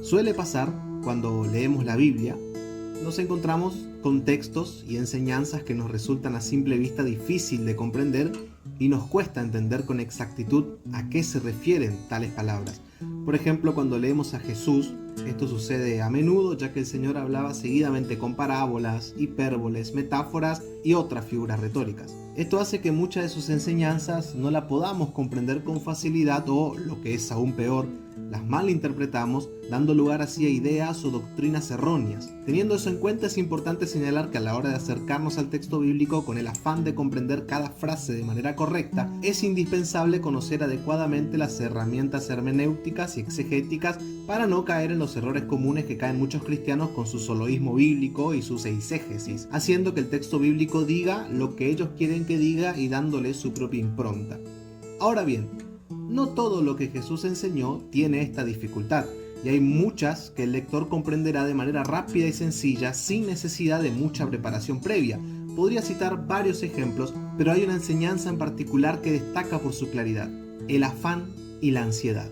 Suele pasar cuando leemos la Biblia, nos encontramos con textos y enseñanzas que nos resultan a simple vista difícil de comprender y nos cuesta entender con exactitud a qué se refieren tales palabras. Por ejemplo, cuando leemos a Jesús, esto sucede a menudo ya que el Señor hablaba seguidamente con parábolas, hipérboles, metáforas y otras figuras retóricas. Esto hace que muchas de sus enseñanzas no la podamos comprender con facilidad o, lo que es aún peor, las malinterpretamos, dando lugar así a ideas o doctrinas erróneas. Teniendo eso en cuenta, es importante señalar que a la hora de acercarnos al texto bíblico con el afán de comprender cada frase de manera correcta, es indispensable conocer adecuadamente las herramientas hermenéuticas y exegéticas para no caer en los errores comunes que caen muchos cristianos con su soloísmo bíblico y sus eisegesis, haciendo que el texto bíblico diga lo que ellos quieren que diga y dándole su propia impronta. Ahora bien, no todo lo que Jesús enseñó tiene esta dificultad, y hay muchas que el lector comprenderá de manera rápida y sencilla sin necesidad de mucha preparación previa. Podría citar varios ejemplos, pero hay una enseñanza en particular que destaca por su claridad: el afán y la ansiedad.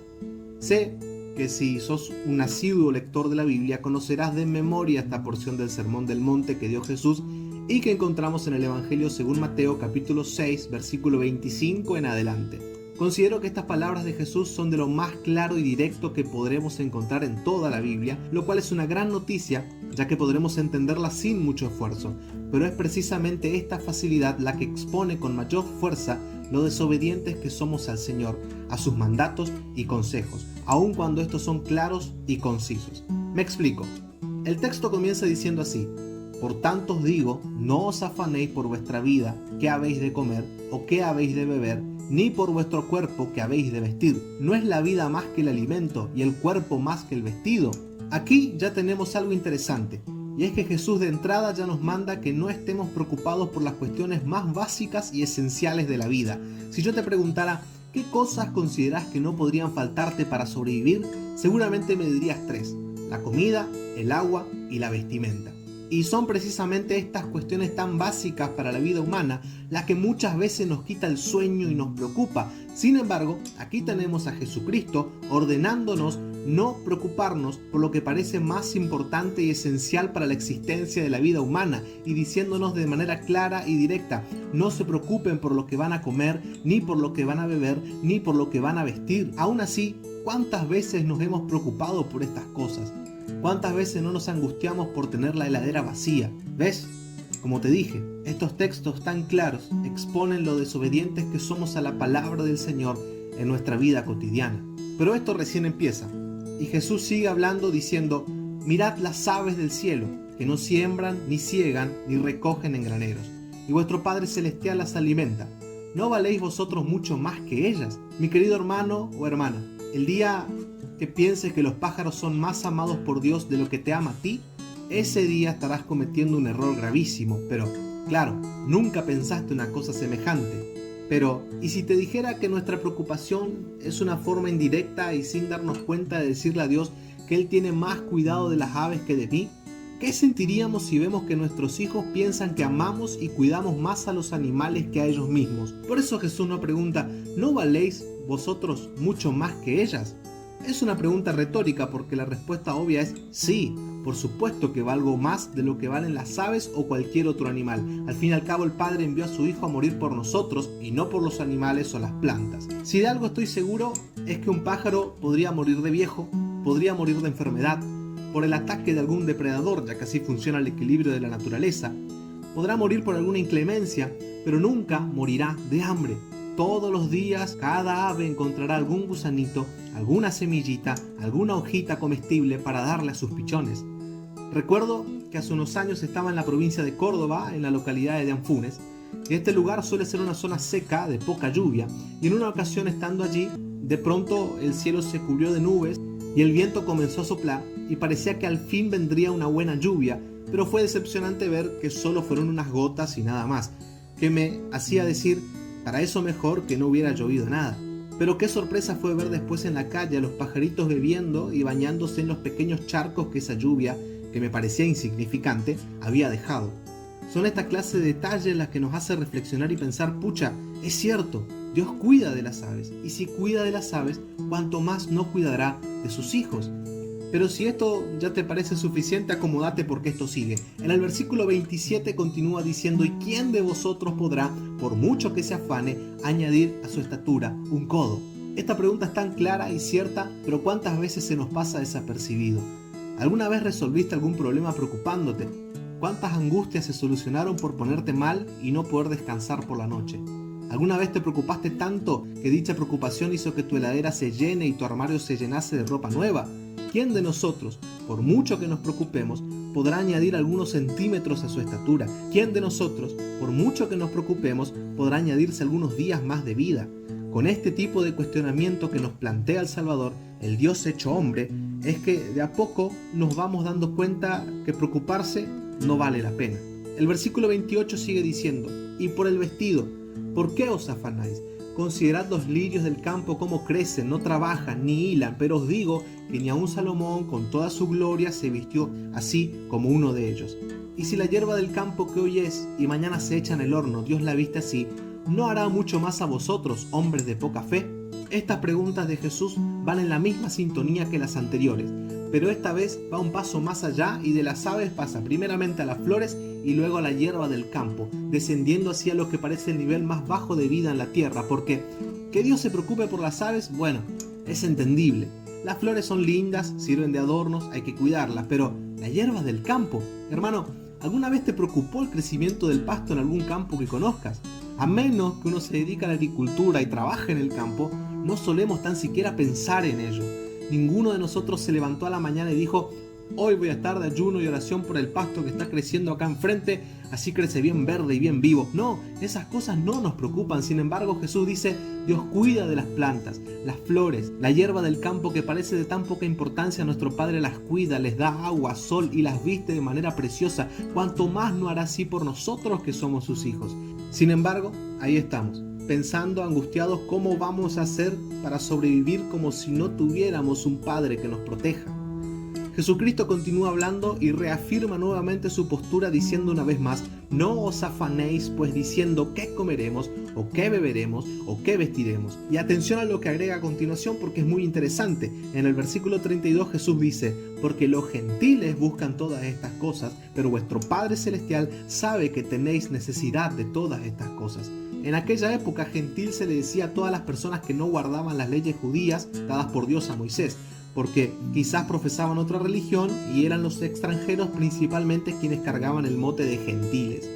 Sé que si sos un asiduo lector de la Biblia, conocerás de memoria esta porción del Sermón del Monte que dio Jesús y que encontramos en el Evangelio según Mateo capítulo 6, versículo 25 en adelante. Considero que estas palabras de Jesús son de lo más claro y directo que podremos encontrar en toda la Biblia, lo cual es una gran noticia, ya que podremos entenderla sin mucho esfuerzo, pero es precisamente esta facilidad la que expone con mayor fuerza lo desobedientes que somos al Señor, a sus mandatos y consejos, aun cuando estos son claros y concisos. Me explico. El texto comienza diciendo así: por tanto os digo, no os afanéis por vuestra vida, qué habéis de comer o qué habéis de beber, ni por vuestro cuerpo que habéis de vestir. ¿No es la vida más que el alimento y el cuerpo más que el vestido? Aquí ya tenemos algo interesante, y es que Jesús de entrada ya nos manda que no estemos preocupados por las cuestiones más básicas y esenciales de la vida. Si yo te preguntara ¿qué cosas consideras que no podrían faltarte para sobrevivir?, seguramente me dirías 3: la comida, el agua y la vestimenta. Y son precisamente estas cuestiones tan básicas para la vida humana las que muchas veces nos quita el sueño y nos preocupa. Sin embargo, aquí tenemos a Jesucristo ordenándonos no preocuparnos por lo que parece más importante y esencial para la existencia de la vida humana, y diciéndonos de manera clara y directa: no se preocupen por lo que van a comer, ni por lo que van a beber, ni por lo que van a vestir. Aún así, ¿cuántas veces nos hemos preocupado por estas cosas? ¿Cuántas veces no nos angustiamos por tener la heladera vacía? ¿Ves? Como te dije, estos textos tan claros exponen lo desobedientes que somos a la palabra del Señor en nuestra vida cotidiana. Pero esto recién empieza, y Jesús sigue hablando diciendo: mirad las aves del cielo, que no siembran, ni ciegan, ni recogen en graneros, y vuestro Padre Celestial las alimenta. ¿No valéis vosotros mucho más que ellas? Mi querido hermano o hermana, el día que pienses que los pájaros son más amados por Dios de lo que te ama a ti, ese día estarás cometiendo un error gravísimo. Pero, claro, nunca pensaste una cosa semejante. Pero, ¿y si te dijera que nuestra preocupación es una forma indirecta y sin darnos cuenta de decirle a Dios que Él tiene más cuidado de las aves que de mí? ¿Qué sentiríamos si vemos que nuestros hijos piensan que amamos y cuidamos más a los animales que a ellos mismos? Por eso Jesús nos pregunta: ¿no valéis vosotros mucho más que ellas? Es una pregunta retórica porque la respuesta obvia es sí. Por supuesto que valgo más de lo que valen las aves o cualquier otro animal. Al fin y al cabo, el Padre envió a su Hijo a morir por nosotros y no por los animales o las plantas. Si de algo estoy seguro es que un pájaro podría morir de viejo, podría morir de enfermedad, por el ataque de algún depredador, ya que así funciona el equilibrio de la naturaleza. Podrá morir por alguna inclemencia, pero nunca morirá de hambre. Todos los días cada ave encontrará algún gusanito, alguna semillita, alguna hojita comestible para darle a sus pichones. Recuerdo que hace unos años estaba en la provincia de Córdoba, en la localidad de Anfunes, y este lugar suele ser una zona seca, de poca lluvia, y en una ocasión estando allí, de pronto el cielo se cubrió de nubes y el viento comenzó a soplar y parecía que al fin vendría una buena lluvia, pero fue decepcionante ver que solo fueron unas gotas y nada más, que me hacía decir: para eso mejor que no hubiera llovido nada. Pero qué sorpresa fue ver después en la calle a los pajaritos bebiendo y bañándose en los pequeños charcos que esa lluvia, que me parecía insignificante, había dejado. Son esta clase de detalles las que nos hace reflexionar y pensar: pucha, es cierto, Dios cuida de las aves, y si cuida de las aves, cuanto más no cuidará de sus hijos. Pero si esto ya te parece suficiente, acomódate porque esto sigue. En el versículo 27 continúa diciendo: ¿y quién de vosotros podrá, por mucho que se afane, añadir a su estatura un codo? Esta pregunta es tan clara y cierta, pero ¿cuántas veces se nos pasa desapercibido? ¿Alguna vez resolviste algún problema preocupándote? ¿Cuántas angustias se solucionaron por ponerte mal y no poder descansar por la noche? ¿Alguna vez te preocupaste tanto que dicha preocupación hizo que tu heladera se llene y tu armario se llenase de ropa nueva? ¿Quién de nosotros, por mucho que nos preocupemos, podrá añadir algunos centímetros a su estatura? ¿Quién de nosotros, por mucho que nos preocupemos, podrá añadirse algunos días más de vida? Con este tipo de cuestionamiento que nos plantea el Salvador, el Dios hecho hombre, es que de a poco nos vamos dando cuenta que preocuparse no vale la pena. El versículo 28 sigue diciendo: y por el vestido, ¿por qué os afanáis? Considerad los lirios del campo cómo crecen, no trabajan ni hilan, pero os digo que ni aun Salomón con toda su gloria se vistió así como uno de ellos. Y si la hierba del campo que hoy es y mañana se echa en el horno, Dios la viste así, ¿no hará mucho más a vosotros, hombres de poca fe? Estas preguntas de Jesús van en la misma sintonía que las anteriores, pero esta vez va un paso más allá y de las aves pasa primeramente a las flores y luego a la hierba del campo, descendiendo hacia lo que parece el nivel más bajo de vida en la tierra, porque que Dios se preocupe por las aves, bueno, es entendible. Las flores son lindas, sirven de adornos, hay que cuidarlas, pero la hierba del campo, hermano, ¿alguna vez te preocupó el crecimiento del pasto en algún campo que conozcas? A menos que uno se dedique a la agricultura y trabaje en el campo, no solemos tan siquiera pensar en ello. Ninguno de nosotros se levantó a la mañana y dijo: hoy voy a estar de ayuno y oración por el pasto que está creciendo acá enfrente, así crece bien verde y bien vivo. No, esas cosas no nos preocupan. Sin embargo, Jesús dice: Dios cuida de las plantas, las flores, la hierba del campo que parece de tan poca importancia, nuestro Padre las cuida, les da agua, sol y las viste de manera preciosa. Cuanto más no hará así por nosotros que somos sus hijos. Sin embargo, ahí estamos, pensando, angustiados, cómo vamos a hacer para sobrevivir como si no tuviéramos un Padre que nos proteja. Jesucristo continúa hablando y reafirma nuevamente su postura diciendo una vez más: no os afanéis pues diciendo qué comeremos, o qué beberemos, o qué vestiremos. Y atención a lo que agrega a continuación porque es muy interesante. En el versículo 32 Jesús dice: porque los gentiles buscan todas estas cosas, pero vuestro Padre Celestial sabe que tenéis necesidad de todas estas cosas. En aquella época gentil se le decía a todas las personas que no guardaban las leyes judías dadas por Dios a Moisés, porque quizás profesaban otra religión y eran los extranjeros principalmente quienes cargaban el mote de gentiles.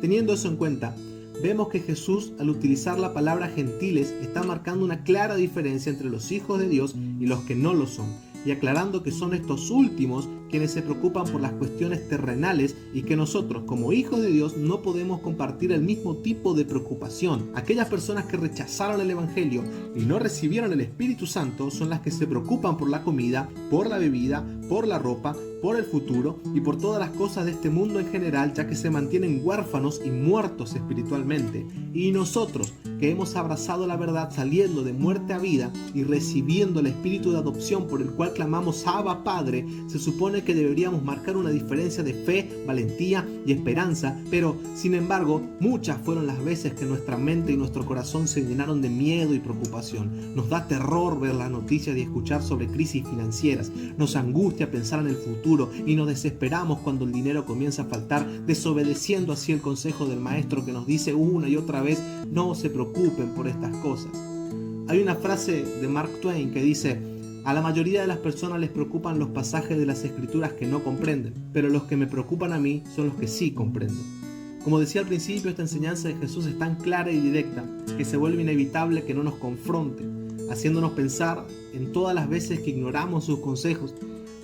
Teniendo eso en cuenta, vemos que Jesús, al utilizar la palabra gentiles, está marcando una clara diferencia entre los hijos de Dios y los que no lo son, y aclarando que son estos últimos quienes se preocupan por las cuestiones terrenales y que nosotros, como hijos de Dios, no podemos compartir el mismo tipo de preocupación. Aquellas personas que rechazaron el Evangelio y no recibieron el Espíritu Santo son las que se preocupan por la comida, por la bebida, por la ropa, por el futuro y por todas las cosas de este mundo en general, ya que se mantienen huérfanos y muertos espiritualmente. Y nosotros, que hemos abrazado la verdad saliendo de muerte a vida y recibiendo el espíritu de adopción por el cual clamamos Abba Padre, se supone que deberíamos marcar una diferencia de fe, valentía y esperanza, pero sin embargo muchas fueron las veces que nuestra mente y nuestro corazón se llenaron de miedo y preocupación. Nos da terror ver las noticias y escuchar sobre crisis financieras, nos angustia pensar en el futuro y nos desesperamos cuando el dinero comienza a faltar, desobedeciendo así el consejo del maestro que nos dice una y otra vez: no se preocupen por estas cosas. Hay una frase de Mark Twain que dice: a la mayoría de las personas les preocupan los pasajes de las escrituras que no comprenden, pero los que me preocupan a mí son los que sí comprendo. Como decía al principio, esta enseñanza de Jesús es tan clara y directa que se vuelve inevitable que no nos confronte, haciéndonos pensar en todas las veces que ignoramos sus consejos,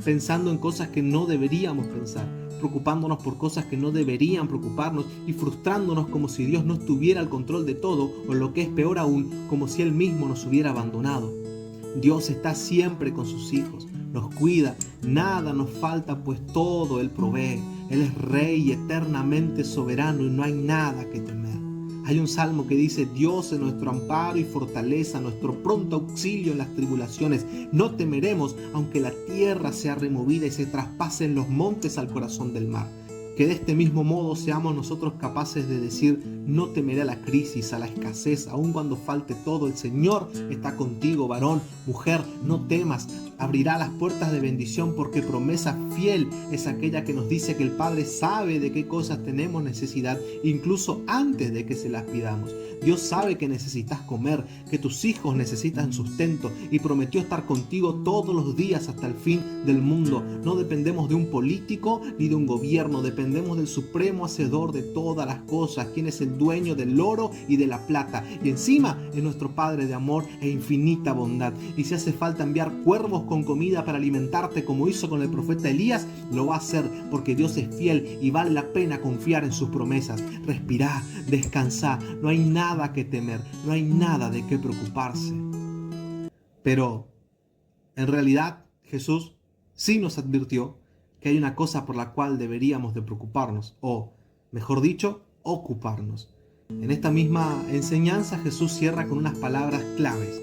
pensando en cosas que no deberíamos pensar, preocupándonos por cosas que no deberían preocuparnos y frustrándonos como si Dios no tuviera el control de todo, o lo que es peor aún, como si Él mismo nos hubiera abandonado. Dios está siempre con sus hijos, nos cuida, nada nos falta, pues todo Él provee. Él es Rey eternamente soberano y no hay nada que temer. Hay un salmo que dice: Dios es nuestro amparo y fortaleza, nuestro pronto auxilio en las tribulaciones. No temeremos, aunque la tierra sea removida y se traspasen los montes al corazón del mar. Que de este mismo modo seamos nosotros capaces de decir: no temeré a la crisis, a la escasez, aun cuando falte todo. El Señor está contigo, varón, mujer, no temas. abrirá las puertas de bendición, porque promesa fiel es aquella que nos dice que el Padre sabe de qué cosas tenemos necesidad, incluso antes de que se las pidamos. Dios sabe que necesitas comer, que tus hijos necesitan sustento, y prometió estar contigo todos los días hasta el fin del mundo. No dependemos de un político ni de un gobierno, dependemos del supremo hacedor de todas las cosas, quien es el dueño del oro y de la plata, y encima es nuestro Padre de amor e infinita bondad. Y si hace falta enviar cuervos con comida para alimentarte, como hizo con el profeta Elías, lo va a hacer, porque Dios es fiel y vale la pena confiar en sus promesas. Respirá, descansá, no hay nada que temer, no hay nada de qué preocuparse. Pero en realidad Jesús sí nos advirtió que hay una cosa por la cual deberíamos de preocuparnos, o mejor dicho, ocuparnos. En esta misma enseñanza Jesús cierra con unas palabras claves: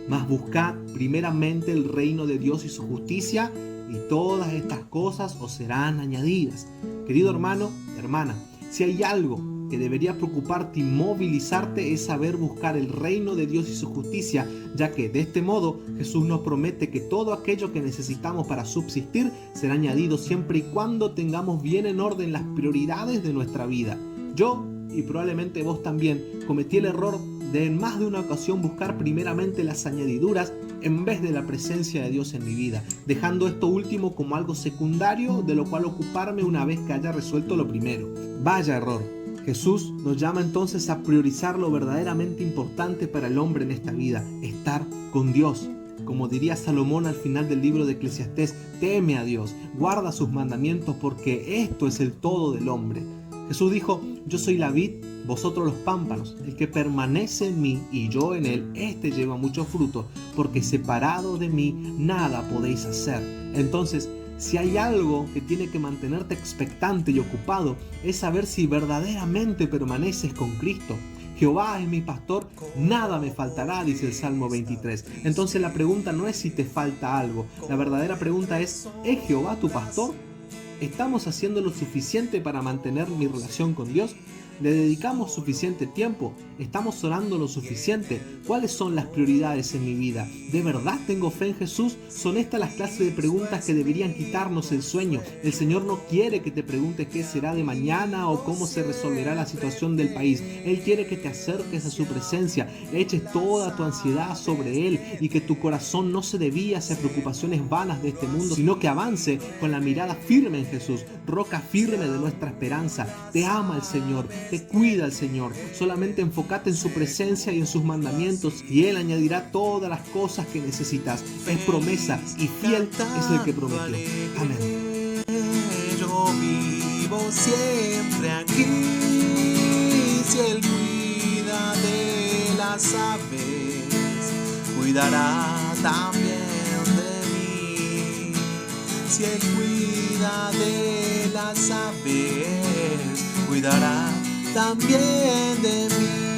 mas buscad primeramente el reino de Dios y su justicia, y todas estas cosas os serán añadidas. Querido hermano, hermana, si hay algo que debería preocuparte y movilizarte, es saber buscar el reino de Dios y su justicia, ya que de este modo Jesús nos promete que todo aquello que necesitamos para subsistir será añadido siempre y cuando tengamos bien en orden las prioridades de nuestra vida. Yo, y probablemente vos también, cometí el error de en más de una ocasión buscar primeramente las añadiduras en vez de la presencia de Dios en mi vida, dejando esto último como algo secundario de lo cual ocuparme una vez que haya resuelto lo primero. Vaya error. Jesús nos llama entonces a priorizar lo verdaderamente importante para el hombre en esta vida: estar con Dios. Como diría Salomón al final del libro de Eclesiastés, teme a Dios, guarda sus mandamientos, porque esto es el todo del hombre. Jesús dijo: yo soy la vid, vosotros los pámpanos. El que permanece en mí y yo en él, este lleva mucho fruto, porque separado de mí nada podéis hacer. Entonces, si hay algo que tiene que mantenerte expectante y ocupado, es saber si verdaderamente permaneces con Cristo. Jehová es mi pastor, nada me faltará, dice el Salmo 23. Entonces la pregunta no es si te falta algo, la verdadera pregunta es Jehová tu pastor? ¿Estamos haciendo lo suficiente para mantener mi relación con Dios? ¿Le dedicamos suficiente tiempo? ¿Estamos orando lo suficiente? ¿Cuáles son las prioridades en mi vida? ¿De verdad tengo fe en Jesús? Son estas las clases de preguntas que deberían quitarnos el sueño. El Señor no quiere que te preguntes qué será de mañana o cómo se resolverá la situación del país. Él quiere que te acerques a su presencia, eches toda tu ansiedad sobre Él y que tu corazón no se desvíe hacia preocupaciones vanas de este mundo, sino que avance con la mirada firme en Jesús, roca firme de nuestra esperanza. Te ama el Señor, te cuida el Señor. Solamente enfócate en su presencia y en sus mandamientos, y Él añadirá todas las cosas que necesitas. Es promesa y fiel es el que prometió. Amén. Yo vivo siempre aquí, si Él cuida de las aves, cuidará también de mí. Si Él cuida de las aves, cuidará también de mí.